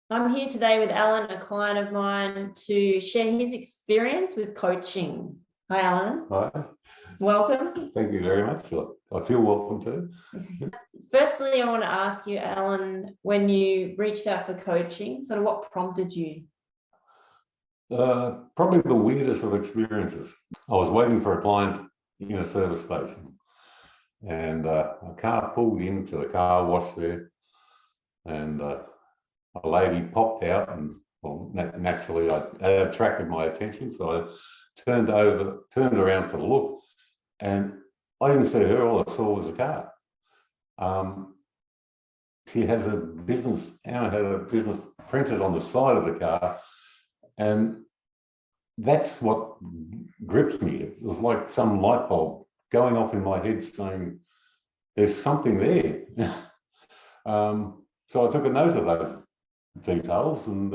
I'm here today with Alan, a client of mine, to share his experience with coaching. Hi, Alan. Hi. Welcome. Thank you very much. I feel welcome too. Firstly, I want to ask you, Alan, when you reached out for coaching, sort of what prompted you? Probably the weirdest of experiences. I was waiting for a client in a service station, and a car pulled into the car wash there, and a lady popped out, and well, naturally it attracted my attention, so I turned around to look, and I didn't see her. All I saw was a car. She has a business. Anna had a business printed on the side of the car, and that's what gripped me. It was like some light bulb going off in my head saying, there's something there. So I took a note of those details, and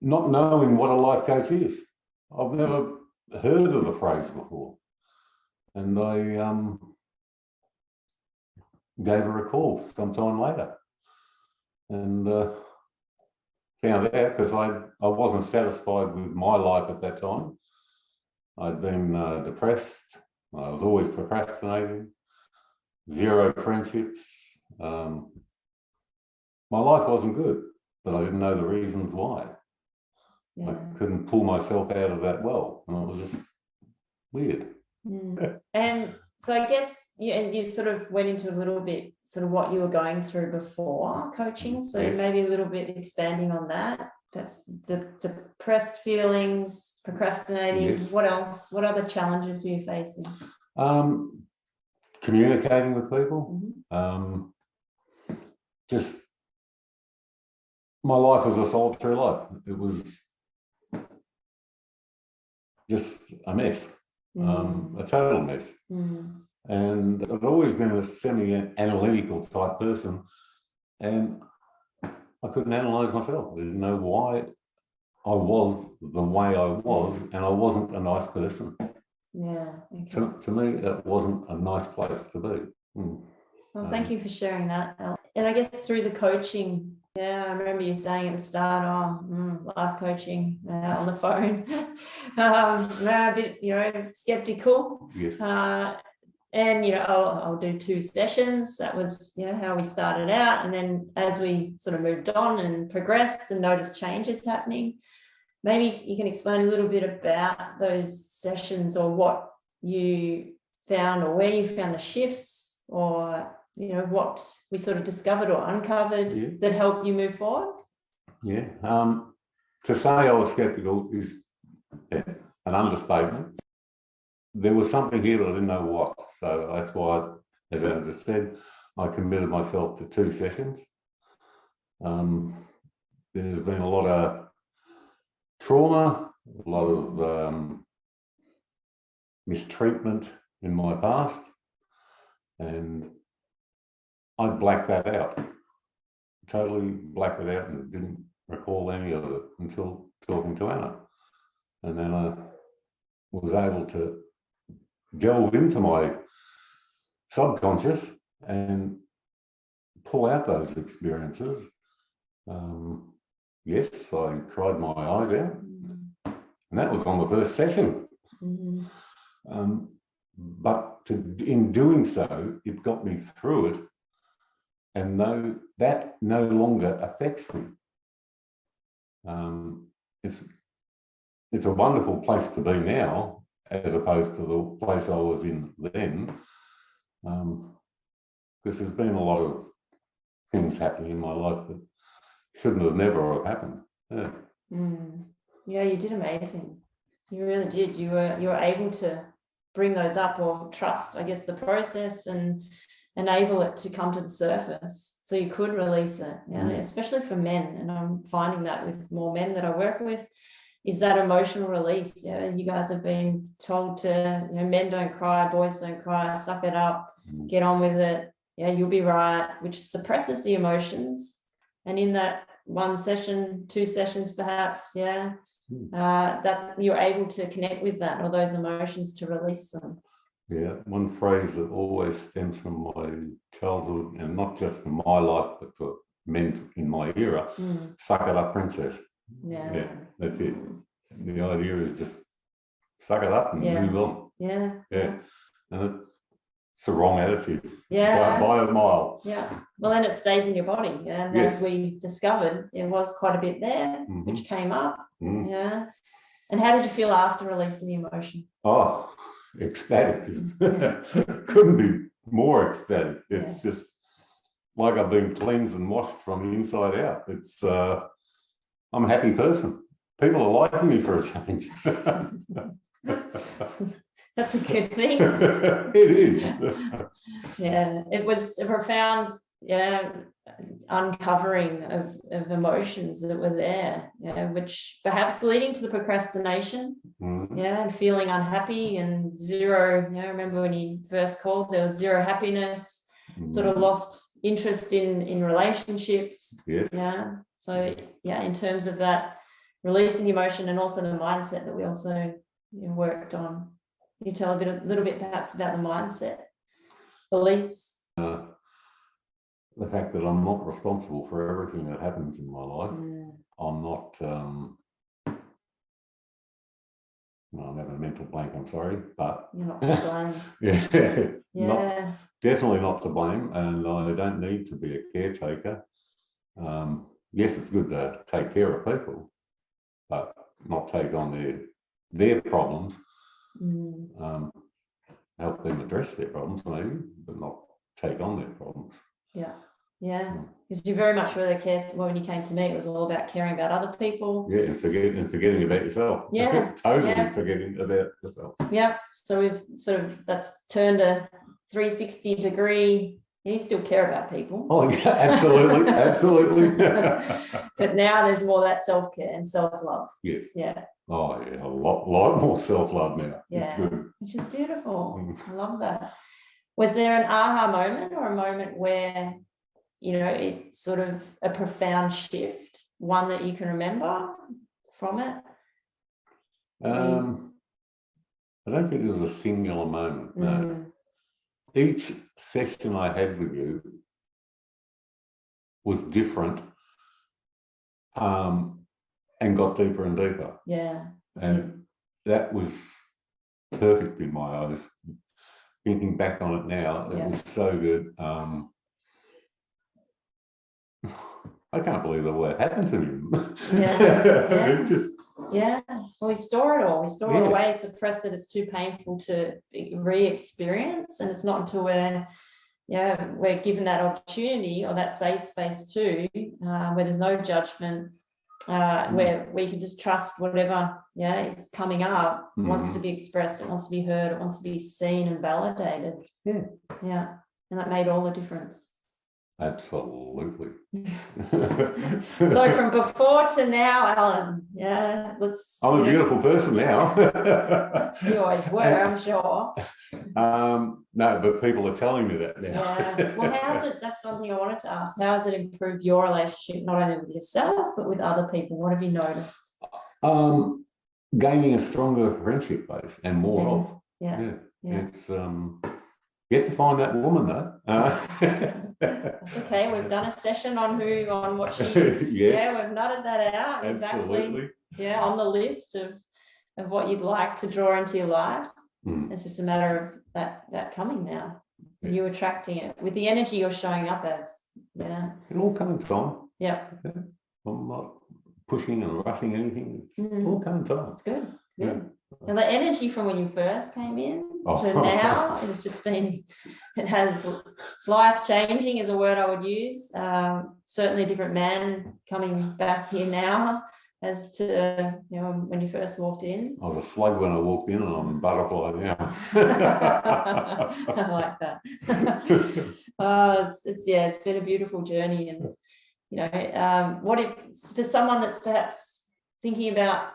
not knowing what a life coach is. I've never heard of the phrase before. And I gave her a call sometime later, and found out, because I wasn't satisfied with my life at that time. I'd been depressed. I was always procrastinating, zero friendships. My life wasn't good, but I didn't know the reasons why. Yeah. I couldn't pull myself out of that well, and it was just weird. And so I guess you sort of went into a little bit sort of what you were going through before coaching. So yes. Maybe a little bit expanding on that. That's the depressed feelings, procrastinating. Yes. What else? What other challenges were you facing? Communicating with people. Just my life was a solitary life. It was just a mess. A total mess. And I've always been a semi-analytical type person, and I couldn't analyze myself. I didn't know why I was the way I was, and I wasn't a nice person. Yeah. Okay. To me, it wasn't a nice place to be. Well, thank you for sharing that, Alan. And I guess through the coaching, yeah, I remember you saying at the start, life coaching on the phone, a bit, skeptical. Yes. And, I'll do 2 sessions. That was, how we started out. And then as we sort of moved on and progressed and noticed changes happening, maybe you can explain a little bit about those sessions, or what you found, or where you found the shifts, or what we sort of discovered or uncovered that helped you move forward? Yeah. To say I was skeptical is an understatement. There was something here that I didn't know what. So that's why, as Anna just said, I committed myself to 2 sessions. There's been a lot of trauma, a lot of mistreatment in my past, and I blacked that out, totally blacked it out, and didn't recall any of it until talking to Anna. And then I was able to delve into my subconscious and pull out those experiences. Yes, I cried my eyes out, and that was on the first session. But in doing so, it got me through it, and that no longer affects me. It's a wonderful place to be now, as opposed to the place I was in then, because there's been a lot of things happening in my life that shouldn't have never happened. Yeah. Yeah, you did amazing. You really did. You were able to bring those up, or trust, I guess, the process, and enable it to come to the surface, so you could release it. Especially for men, and I'm finding that with more men that I work with, is that emotional release. You guys have been told to, men don't cry, boys don't cry, suck it up, get on with it. You'll be right, which suppresses the emotions. And in that 1 session, 2 sessions, perhaps, that you're able to connect with that, or those emotions, to release them. Yeah, one phrase that always stems from my childhood, and not just from my life, but for men in my era, suck it up, princess. Yeah. That's it. The idea is just suck it up and move on. Yeah. And it's the wrong attitude. Yeah. By a mile. Yeah. Well, then it stays in your body. And as we discovered, there was quite a bit there, which came up. Yeah. And how did you feel after releasing the emotion? Oh, ecstatic. Couldn't be more ecstatic. It's just like I've been cleansed and washed from the inside out. It's I'm a happy person. People are liking me for a change. That's a good thing. It is. Yeah, it was a profound uncovering of emotions that were there, which perhaps leading to the procrastination, and feeling unhappy and zero. I remember when you first called, there was zero happiness, sort of lost interest in relationships. So in terms of that, releasing the emotion and also the mindset that we also worked on. You tell a little bit perhaps about the mindset, beliefs. The fact that I'm not responsible for everything that happens in my life. I'm not, I'm having a mental blank, I'm sorry, but. You're not to blame. Definitely not to blame, and I don't need to be a caretaker. Yes, it's good to take care of people, but not take on their problems. Help them address their problems, maybe, but not take on their problems. Because you very much really cared. Well, when you came to me, it was all about caring about other people. And forgetting about yourself. Totally forgetting about yourself. So we've sort of, that's turned a 360-degree. You still care about people. Oh yeah, absolutely, absolutely. But now there's more that self-care and self-love. Yes. Oh yeah, a lot more self-love now. It's good. Which is beautiful. I love that. Was there an aha moment or a moment where, it's sort of a profound shift, one that you can remember from it? I don't think there was a singular moment, no. Each session I had with you was different, and got deeper and deeper. And that was perfect in my eyes. Thinking back on it now, it was so good. I can't believe all that happened to him. It's just, well, we store it all. We store it away, suppress it. It's too painful to re-experience, and it's not until we're given that opportunity or that safe space too, where there's no judgment, where we can just trust whatever is coming up, wants to be expressed, it wants to be heard, it wants to be seen and validated. And that made all the difference. Absolutely. So from before to now, Alan, I'm a beautiful person now. You always were, I'm sure. No, but people are telling me that now. Well, how's it? That's one thing I wanted to ask. How has it improved your relationship, not only with yourself but with other people? What have you noticed? Gaining a stronger friendship base and more of. It's you have to find that woman though. That's okay. We've done a session on what she. We've nutted that out. Absolutely. Exactly. On the list of what you'd like to draw into your life. It's just a matter of that coming now. You attracting it with the energy you're showing up as. It'll all come in time. I'm not pushing and rushing anything. It's all come in time. It's good. And the energy from when you first came in to now has just been, it has life-changing is a word I would use. Certainly a different man coming back here now as to, when you first walked in. I was a slug when I walked in and I'm a butterfly now. I like that. It's been a beautiful journey. And, what if, for someone that's perhaps thinking about,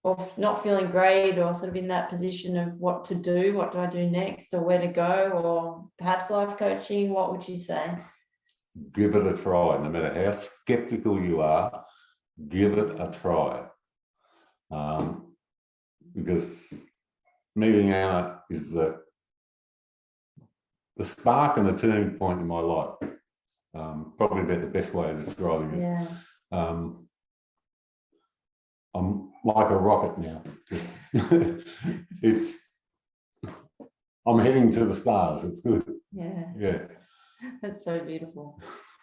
or not feeling great, or sort of in that position of what to do, what do I do next, or where to go, or perhaps life coaching, what would you say? Give it a try. No matter how skeptical you are, give it a try. Because meeting Anna is the spark and the turning point in my life. Probably about the best way of describing it. Yeah. I'm like a rocket now. Just I'm heading to the stars. It's good. Yeah. Yeah. That's so beautiful.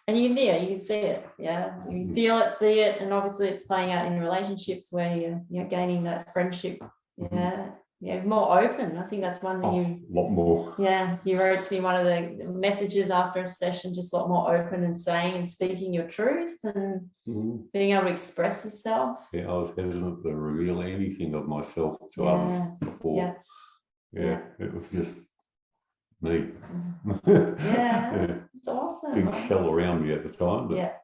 And you can see it. Yeah. You can feel it, see it, and obviously it's playing out in relationships where you're gaining that friendship. Yeah. Yeah, more open. I think that's one thing A lot more. Yeah, you wrote to me one of the messages after a session, just a lot more open and saying and speaking your truth and being able to express yourself. Yeah, I was hesitant to reveal anything of myself to others before. Yeah, it was just me. Yeah, it's awesome. Big shell around me at the time, but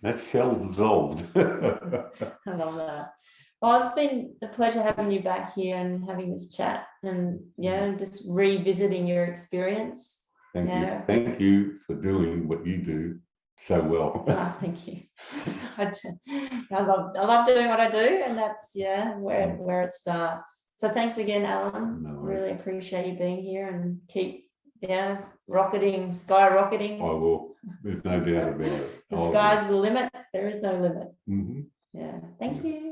that shell's dissolved. I love that. Well, it's been a pleasure having you back here and having this chat and just revisiting your experience. Thank you. Thank you for doing what you do so well. Oh, thank you. I love doing what I do, and that's where it starts. So thanks again, Alan. No worries. Really appreciate you being here and keep skyrocketing. I will. There's no doubt about it. The sky's the limit. There is no limit. Yeah. Thank you.